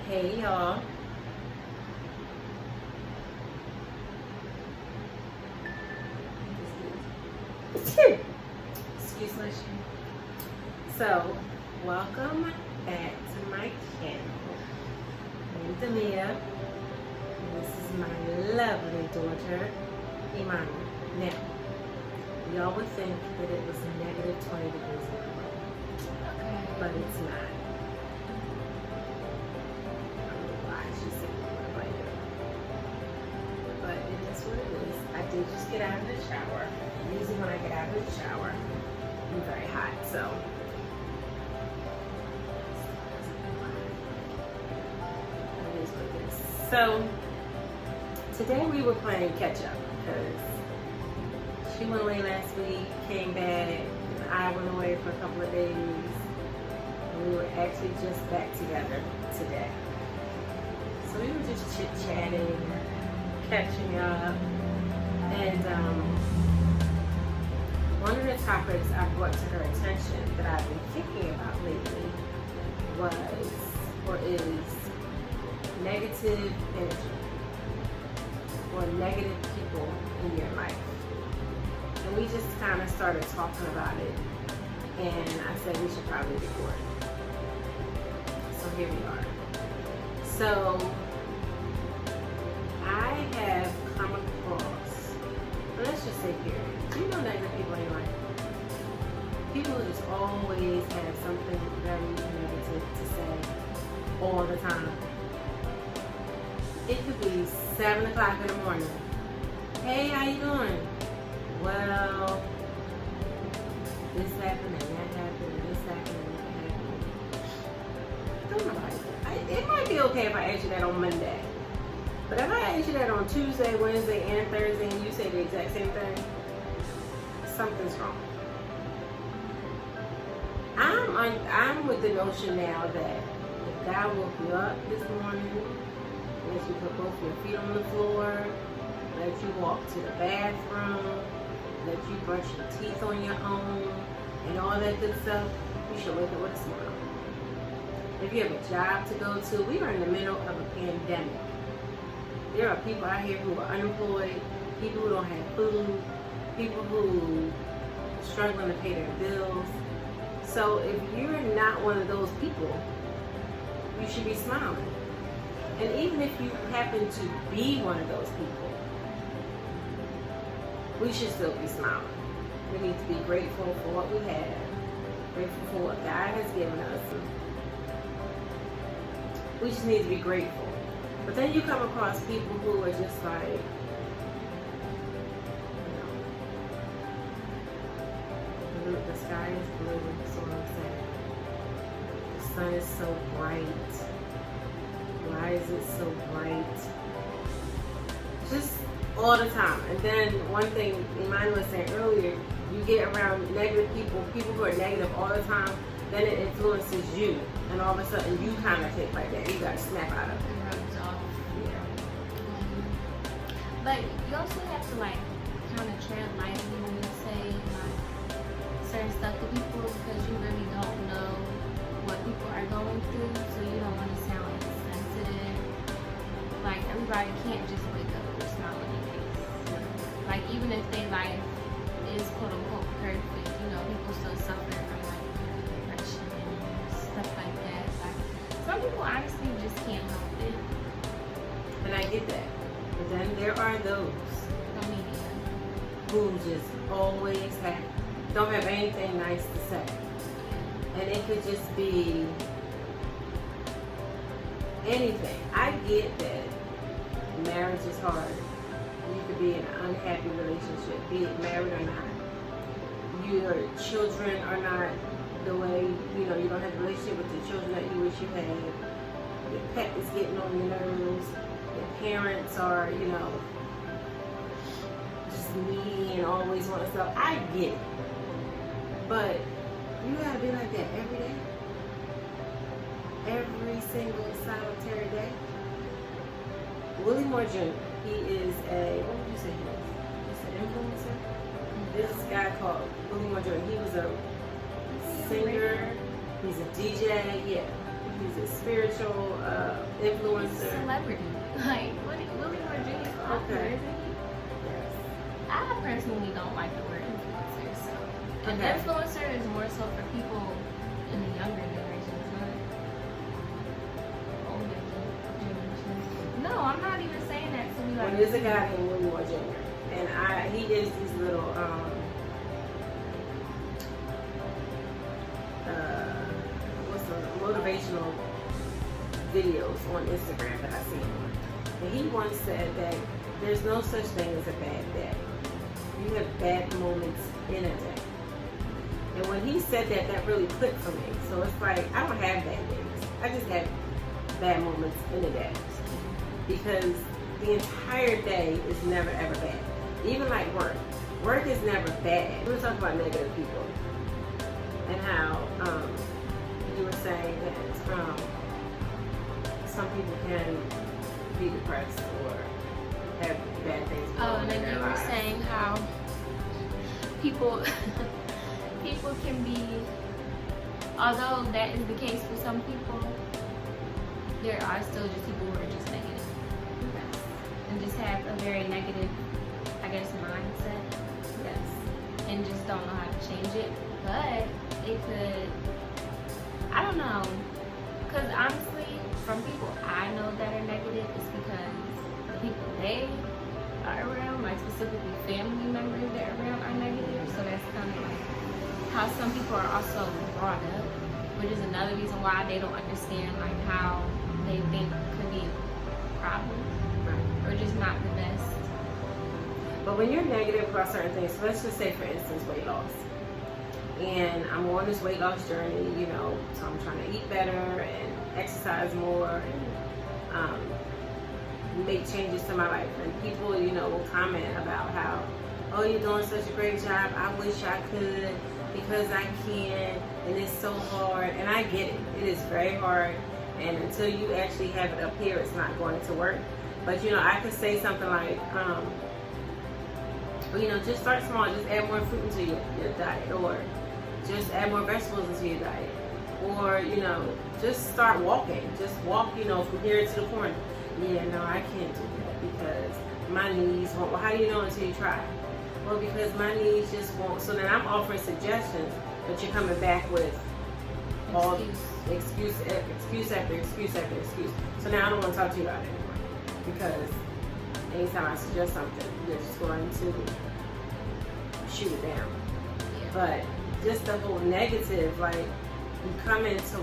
Hey y'all. Excuse me. So, welcome back to my channel. I'm Damia. This is my lovely daughter, Imani. Now, y'all would think that it was negative 20 degrees now, but it's not. But it is what it is. I did just get out of the shower. Usually when I get out of the shower, I'm very hot, so. It is what it is. So, today we were playing catch up because she went away last week, came back, and I went away for a couple of days. And we were actually just back together today. So we were just chit-chatting, catching up, and one of the topics I brought to her attention that I've been thinking about lately is negative energy or negative people in your life. And we just kind of started talking about it, and I said we should probably record. So here we are. So I have come across, let's just say period. Do you know negative people in your life? People who just always have something very negative to say all the time. It could be 7 o'clock in the morning. Hey, how you doing? Well, this happened and that happened and this happened and that happened. Don't know it might be okay if I ask you that on Monday. But if I ask you that on Tuesday, Wednesday, and Thursday, and you say the exact same thing, something's wrong. I'm with the notion now that if God woke you up this morning, let you put both your feet on the floor, let you walk to the bathroom, let you brush your teeth on your own, and all that good stuff, you should wake up with a smile. If you have a job to go to, we are in the middle of a pandemic. There are people out here who are unemployed, people who don't have food, people who are struggling to pay their bills. So if you're not one of those people, you should be smiling. And even if you happen to be one of those people, we should still be smiling. We need to be grateful for what we have, grateful for what God has given us. We just need to be grateful. But then you come across people who are just like, the sky is blue, that's all I'm saying. The sun is so bright. Why is it so bright? Just all the time. And then one thing Imani was saying earlier, you get around negative people who are negative all the time, then it influences you. And all of a sudden you kind of think like that. You got to snap out of it. It rubs off. Yeah. But you also have to kind of tread lightly when you say certain stuff to people because you really don't know what people are going through, so you don't want to sound insensitive. Everybody can't just wake up with a smile on their face. Even if their life is quote unquote perfect, people still suffer from depression and stuff like that. Some people honestly just can't help it. And I get that. But then there are those who just always don't have anything nice to say. And it could just be anything. I get that marriage is hard. You could be in an unhappy relationship, be it married or not. Your children are not the way, you don't have a relationship with the children that you wish you had. Your pet is getting on your nerves. Your parents are, just needy and always want stuff. I get it. But you gotta be like that every day. Every single solitary day. Willie Moore Jr., he is what would you say he is? He's an influencer? This guy called Willie Moore Jr., he was a singer, he's a DJ, yeah. He's a spiritual influencer. Celebrity. Like, Willie Virginia's popular, Okay. isn't he? Yes. I personally don't like the word influencer, so an Okay. influencer is more so for people in the younger generations, not older generations. No, I'm not even saying that to be Well, like. there's a guy named Willie Moore Jr. and he is these little what's the motivational videos on Instagram that I see him. And he once said that there's no such thing as a bad day. You have bad moments in a day. And when he said that, that really clicked for me. So it's like, I don't have bad days. I just have bad moments in a day. Because the entire day is never ever bad. Even like work. Work is never bad. We were talking about negative people. And how you were saying that some people can be depressed or have bad things going Oh, on and in then their you were lives. saying how people people can be, although that is the case for some people, there are still just people who are just negative. Yes. And just have a very negative, I guess, mindset. Yes. And just don't know how to change it. But it could, I don't know. Because honestly, from people I know that are negative, it's because the people they are around, like specifically family members that are around, are negative. So that's kind of like how some people are also brought up, which is another reason why they don't understand like how they think could be a problem Right. or just not the best. But when you're negative about certain things, so let's just say for instance weight loss. And I'm on this weight loss journey, you know, so I'm trying to eat better and exercise more and make changes to my life. And people, you know, will comment about how, oh, you're doing such a great job. I wish I could because I can't, and it's so hard. And I get it. It is very hard. And until you actually have it up here, it's not going to work. But, you know, I could say something like, well, you know, just start small. Just add more fruit into your diet, or just add more vegetables into your diet, or, you know, just start walking. Just walk, you know, from here to the corner. Yeah, no, I can't do that because my knees won't. Well, how do you know until you try? Well, because my knees just won't. So then I'm offering suggestions, but you're coming back with all excuse after excuse after excuse. So now I don't want to talk to you about it anymore, because anytime I suggest something, you're just going to shoot it down. Yeah. But just the whole negative, like you come into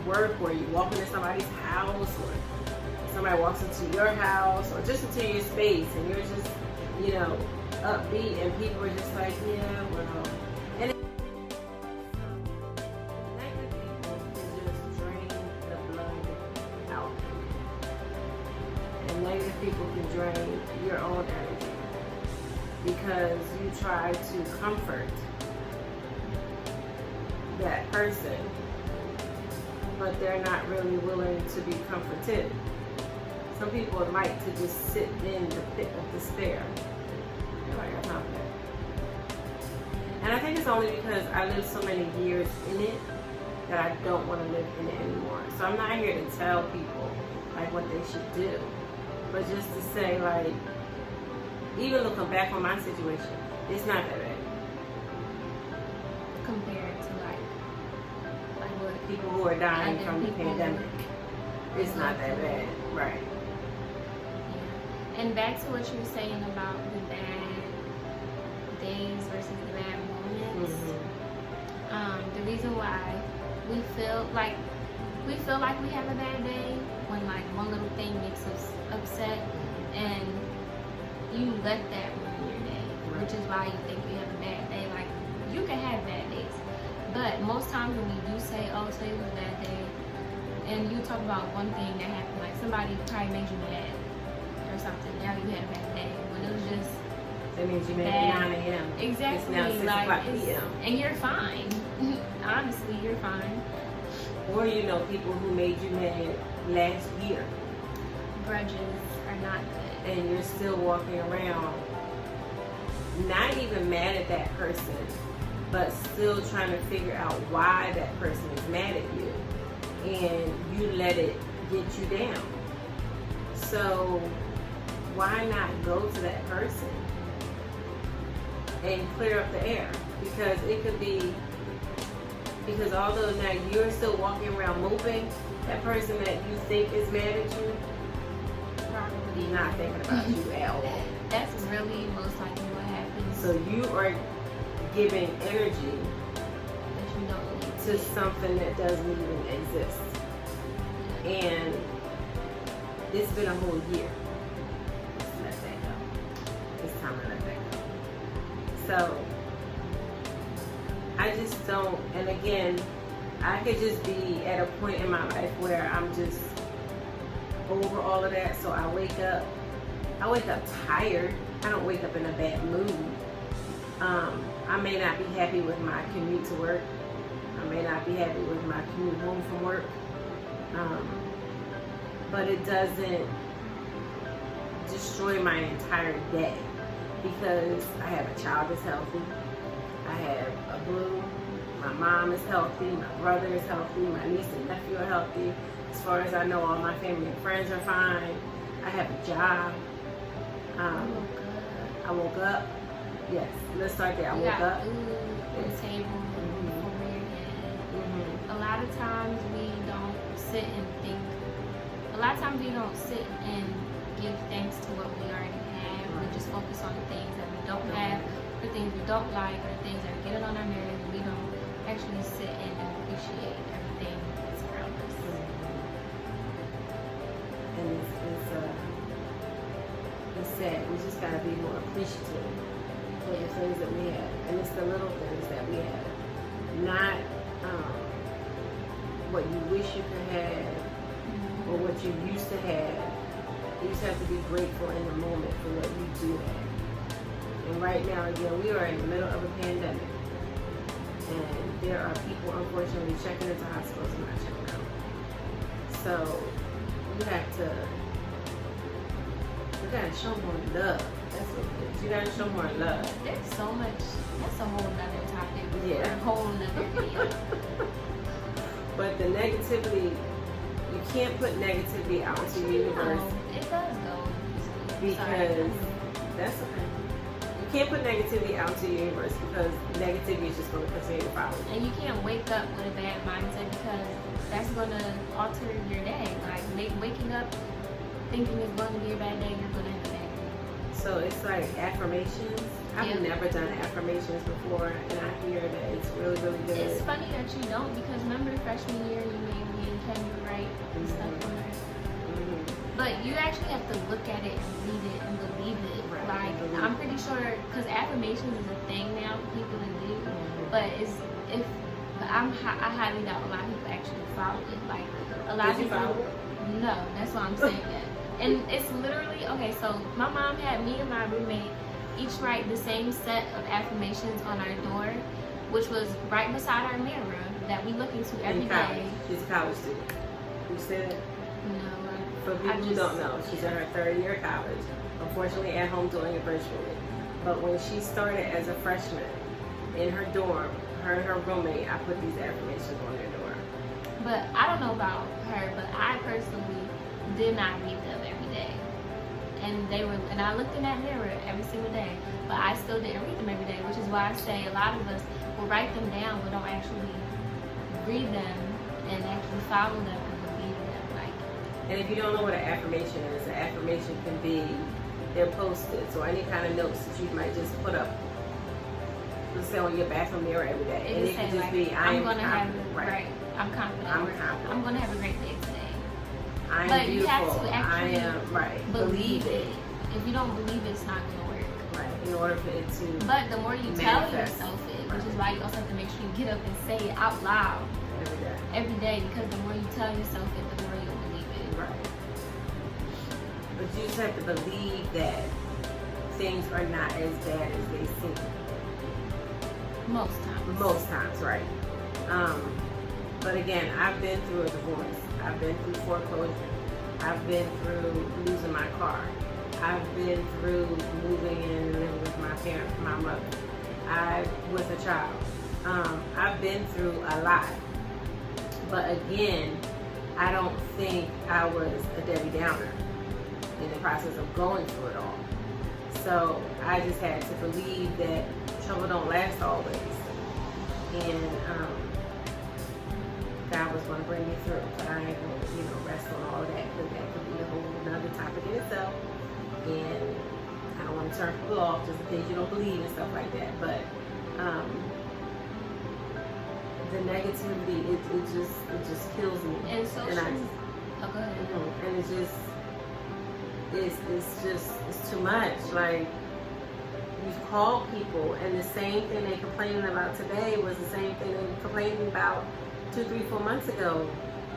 work, or you walk into somebody's house, or somebody walks into your house, or just into your space, and you're just, you know, upbeat, and people are just like, yeah, well, and negative people can just drain the blood out, and negative people can drain your own energy because you try to comfort that person, but they're not really willing to be comforted. Some people would like to just sit in the pit of despair. They're like, I'm not that. And I think it's only because I lived so many years in it that I don't want to live in it anymore. So I'm not here to tell people like what they should do, but just to say, like, even looking back on my situation, it's not that bad. Compared to like what People who are dying other from the people- pandemic, it's not that bad, right? Yeah. And back to what you were saying about the bad days versus the bad moments. Mm-hmm. The reason why we feel like we have a bad day when like one little thing makes us upset, and you let that ruin your day, which is why you think you have a bad day. Like, you can have bad days, but most times when you do say, oh, today was a bad day, and you talk about one thing that happened, like somebody probably made you mad or something, now you had a bad day, when it was just That means you made bad. it 9 a.m. Exactly, It's now 6 like, o'clock it's- p.m. and you're fine. Honestly, you're fine. Or you know people who made you mad last year, Grudges are not good. and you're still walking around not even mad at that person, but still trying to figure out why that person is mad at you. and you let it get you down. So why not go to that person and clear up the air? Because it could be, because although now you're still walking around moping, that person that you think is mad at you, Probably not thinking about you at all. That's really most likely what happens. So you are giving energy that you don't need to something that doesn't even exist. And it's been a whole year. Let's let that go. It's time to let that go. So I just don't, and again, I could just be at a point in my life where I'm just over all of that. So I wake up tired. I don't wake up in a bad mood. I may not be happy with my commute to work. I may not be happy with my commute home from work. But it doesn't destroy my entire day, because I have a child that's healthy. I have a boo. My mom is healthy. My brother is healthy. My niece and nephew are healthy. As far as I know, all my family and friends are fine. I have a job. I woke up. Yes, let's start there. I woke up. Food on the table over your head. A lot of times we don't sit and think. A lot of times we don't sit and give thanks to what we already have. We just focus on the things that we don't have, the things we don't like, or the things that are getting on our nerves. We don't actually sit and appreciate everything that's around us. And it's sad. We just gotta be more appreciative for the things that we have, and it's the little things that we have, not what you wish you could have or what you used to have. You just have to be grateful in the moment for what you do have. And right now, again, we are in the middle of a pandemic, and there are people, unfortunately, checking into hospitals and not checking out. So you gotta show more love. That's what it is. You gotta show more love. There's so much. That's a whole nother topic. Yeah. A whole nother video. But the negativity, you can't put negativity out into the universe. It does go. Because that's okay. You can't put negativity out into the universe, because negativity is just going to continue to follow you. And you can't wake up with a bad mindset, because that's going to alter your day. Like waking up thinking it's going to be a bad day, you're going to have a bad day. So it's like affirmations. I've never done affirmations before, and I hear that it's really, really good. It's funny that you don't, because remember freshman year you made me and Ken write and stuff on there. But you actually have to look at it and read it and believe it. Right. Like, I'm pretty sure, because affirmations is a thing now for people to do, but I highly doubt a lot of people actually follow it. Like, a lot of Did you people. follow it? No, that's what I'm saying. And it's literally, okay, so my mom had me and my roommate each write the same set of affirmations on our door, which was right beside our mirror that we look into every day. She's a college student. You said it? No, For people who don't know, she's in her third year of college. Unfortunately, at home doing it virtually. But when she started as a freshman in her dorm, her and her roommate, I put these affirmations on their door. But I don't know about her, but I personally did not read them every day. And I looked in that mirror every single day, but I still didn't read them every day, which is why I say a lot of us will write them down but don't actually read them and actually follow them and believe them. Like, and if you don't know what an affirmation is, an affirmation can be, they're posted, so any kind of notes that you might just put up, let's say on your bathroom mirror every day. And it can just be, I'm confident. Right. I'm confident. I'm confident. I'm going to have a great day today. I'm But beautiful. you have to actually I am, right. believe it. If you don't believe it, it's not going to work. Right. In order for it to But the more you tell manifest. yourself it, which is why you also have to make sure you get up and say it out loud every day. because the more you tell yourself it, the more you'll believe it. Right. But you just have to believe that things are not as bad as they seem. Most times. Most times, right. But again, I've been through a divorce. I've been through foreclosure. I've been through losing my car. I've been through moving in and living with my mother. I was a child. I've been through a lot. But again, I don't think I was a Debbie Downer in the process of going through it all. So I just had to believe that trouble don't last always. And God was going to bring me through. But I ain't going to, rest on all of that, because that could be a whole another topic in itself. And I don't want to turn people off just in case you don't believe and stuff like that. But the negativity, it just kills me. And social, oh, go ahead. And it's too much. Like, you've called people, and the same thing they're complaining about today was the same thing they were complaining about 2, 3, 4 months ago.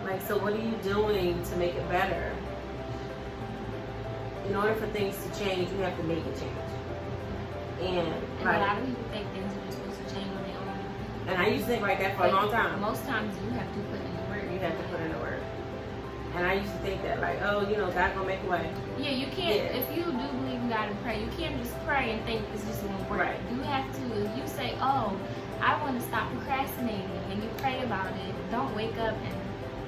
Like, so what are you doing to make it better? In order for things to change, you have to make it change. And a lot of people think things are just supposed to change on their own. And I used to think like that for a long time. Most times you have to put in the work. You have to put in the work. And I used to think that, like, oh, God gonna make a way. Yeah, you can't, if you do believe in God and pray, you can't just pray and think it's just gonna work. Right. You have to, if you say, oh, I want to stop procrastinating, and you pray about it, don't wake up and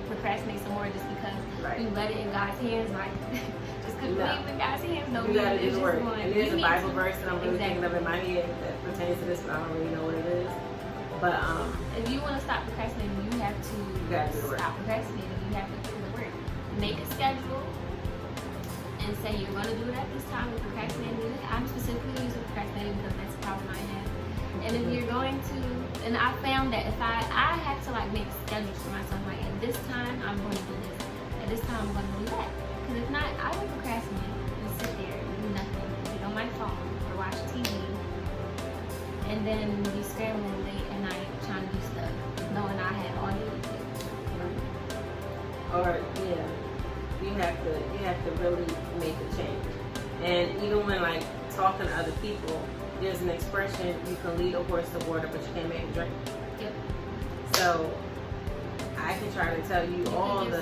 procrastinate some more just because you let it in God's hands. Like, just because you leave it in God's hands, no, you gotta do the work. And there's a Bible verse that I'm really thinking of in my head that pertains to this, but I don't really know what it is. But if you want to stop procrastinating, you have to stop procrastinating. You have to do the work. Make a schedule and say you're going to do it at this time. With procrastinating, I'm specifically using procrastinating because that's the problem I have. And if you're going to, and I found that if I have to like make schedules for myself, like at this time I'm going to do this, at this time I'm going to do that. Because if not, I will procrastinate and sit there and do nothing, get on my phone or watch TV, and then be scrambling late at night trying to do stuff, knowing I had all day to do. Or you have to really make a change. And even when like talking to other people, there's an expression, you can lead a horse to water, but you can't make him drink. Yep. So I can try to tell you all the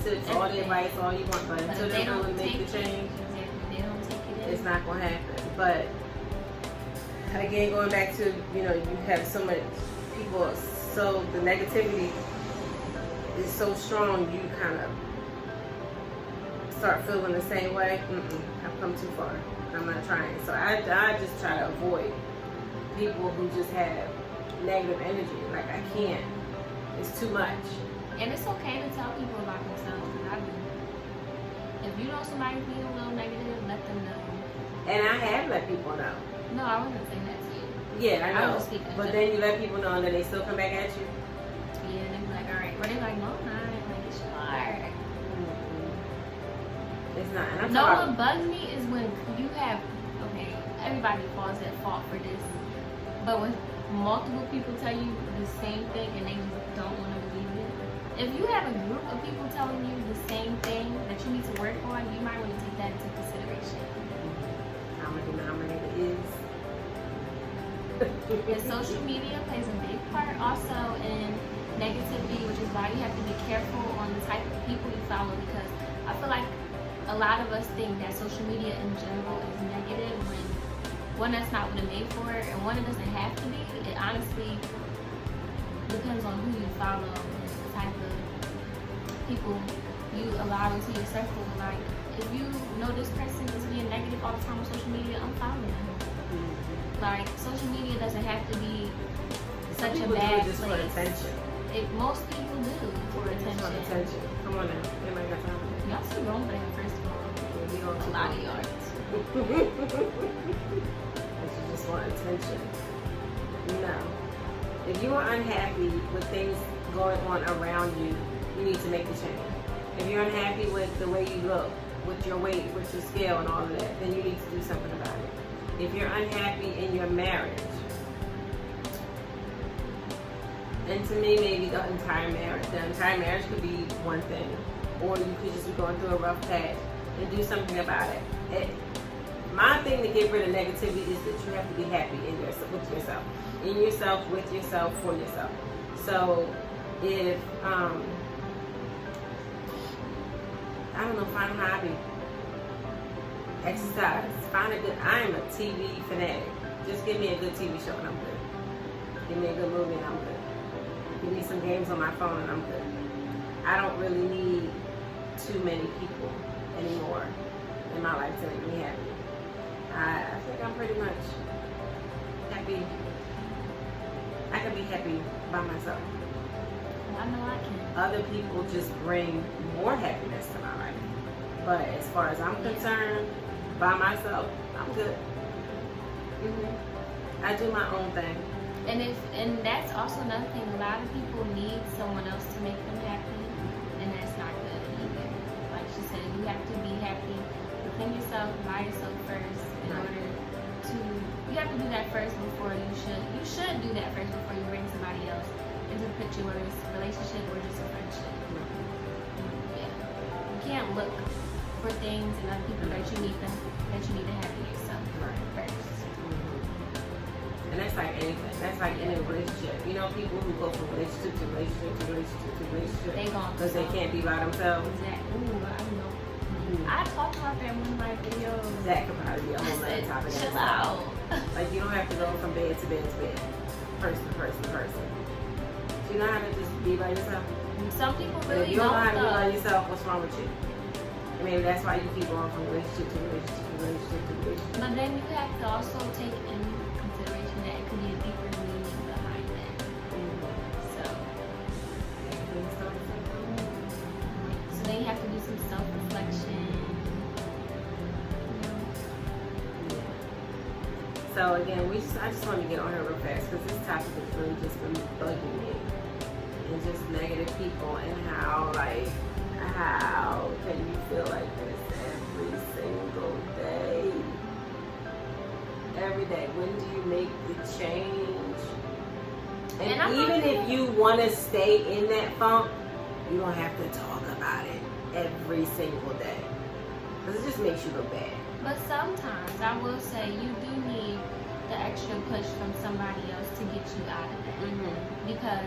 tips, all the advice, all you want, but until they really make the change, it's not gonna happen. But again, going back to, you have so much people, so the negativity is so strong, you kind of start feeling the same way. I've come too far. I'm not trying. So I just try to avoid people who just have negative energy. Like, I can't. It's too much. And it's okay to tell people about themselves, because I do. If you know somebody being a little negative, let them know. And I have let people know. No, I wasn't saying that to you. Yeah, I know. But then you let people know and then they still come back at you. Yeah, and they be like, alright. Or they're like, no, I'm not. Like, it's hard. It's not. And what bugs me is when you have, everybody falls at fault for this, but when multiple people tell you the same thing and they just don't want to believe it. If you have a group of people telling you the same thing that you need to work on, you might want to take that into consideration. Common denominator is. And social media plays a big part also in negativity, which is why you have to be careful on the type of people you follow, because I feel like a lot of us think that social media in general is negative when one, that's not what it's made for, and one, it doesn't have to be. It honestly depends on who you follow and the type of people you allow into your circle. Like, if you know this person is being negative all the time on social media, unfollow them. Like, social media doesn't have to be such a bad place. For attention. Most people do for attention. Come on now, anybody got time? Y'all too grown for that, first of all. We don't a lot of yards. You just want attention. No. If you are unhappy with things going on around you, you need to make the change. If you're unhappy with the way you look, with your weight, with your scale and all of that, then you need to do something about it. If you're unhappy in your marriage, and to me, maybe the entire marriage could be one thing, or you could just be going through a rough patch and do something about it. My thing to get rid of negativity is that you have to be happy with yourself, with yourself, for yourself. So if I don't know, find a hobby, exercise, find a good. I am a TV fanatic. Just give me a good TV show and I'm good. Give me a good movie and I'm good. Give me some games on my phone and I'm good. I don't really need too many people anymore in my life to make me happy. I think I'm pretty much happy. I can be happy by myself. I know I can. Other people just bring more happiness to my life. But as far as I'm concerned, by myself, I'm good. I do my own thing. And that's also another thing. A lot of people need someone else to make them happy, and that's not good either. Like she said, you have to be happy within yourself, by yourself first, in order to. You have to do that first before you should. You should do that first before you bring somebody else into the picture, whether it's a relationship or just a friendship. Yeah, you can't look for things in other people that you need to have in yourself first. And that's like anything. That's like in a relationship. You know, people who go from relationship to relationship to relationship to relationship They gone because they can't be by themselves. Exactly. Ooh, I know. I talked about that in one of my videos. That could probably be a whole nother topic. Chill out. Like, you don't have to go from bed to bed to bed, person to person to person. Do you know how to just be by yourself? Some people But really if you don't know how to be by though. yourself, what's wrong with you? I mean, that's why you keep going from relationship to relationship to relationship to relationship. But then you have to also take in consideration that it could be a deeper meaning behind that. So then you have to do some self-reflection. So again, I just want to get on here real fast because this topic has really just been bugging me. And just negative people and how can you feel like this every single day? Every day. When do you make the change? And even if you want to stay in that funk, you don't have to talk about it every single day. Because it just makes you look bad. But sometimes I will say you do need the extra push from somebody else to get you out of that. Because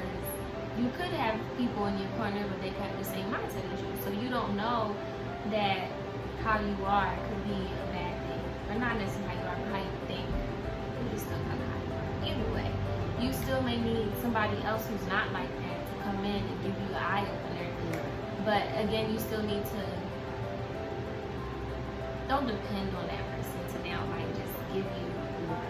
you could have people in your corner, but they have the same mindset as you. So you don't know that how you are could be a bad thing. Or not necessarily how you are, but how you think. You still kind of how you are. Either way, you still may need somebody else who's not like that to come in and give you an eye opener. But again, you still need to, don't depend on that person to now like just give you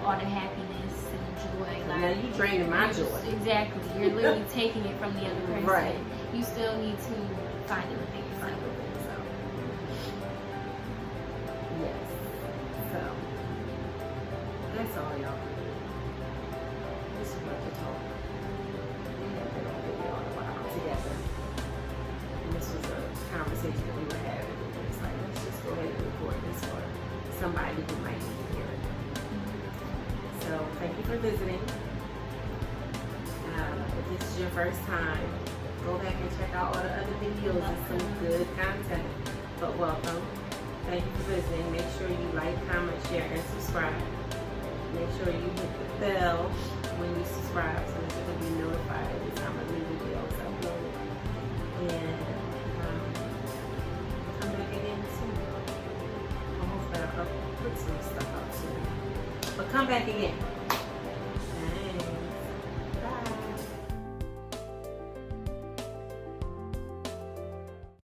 all the happiness and joy. Like, now you draining my joy. Exactly. You're literally taking it from the other person. Right. You still need to find it within yourself. Yes. So that's all, y'all. This is what to talk. We have been on video on a while together. And this was a conversation that we were having. And it's like, let's just go ahead and record this for somebody who might need to hear it. So thank you for visiting. If this is your first time, go back and check out all the other videos and some good content. But welcome. Thank you for visiting. Make sure you like, comment, share, and subscribe. Make sure you hit the bell when you subscribe so that you can be notified every time a new video is uploaded. And come back again soon. Hopefully I'll put some stuff out soon. But come back again.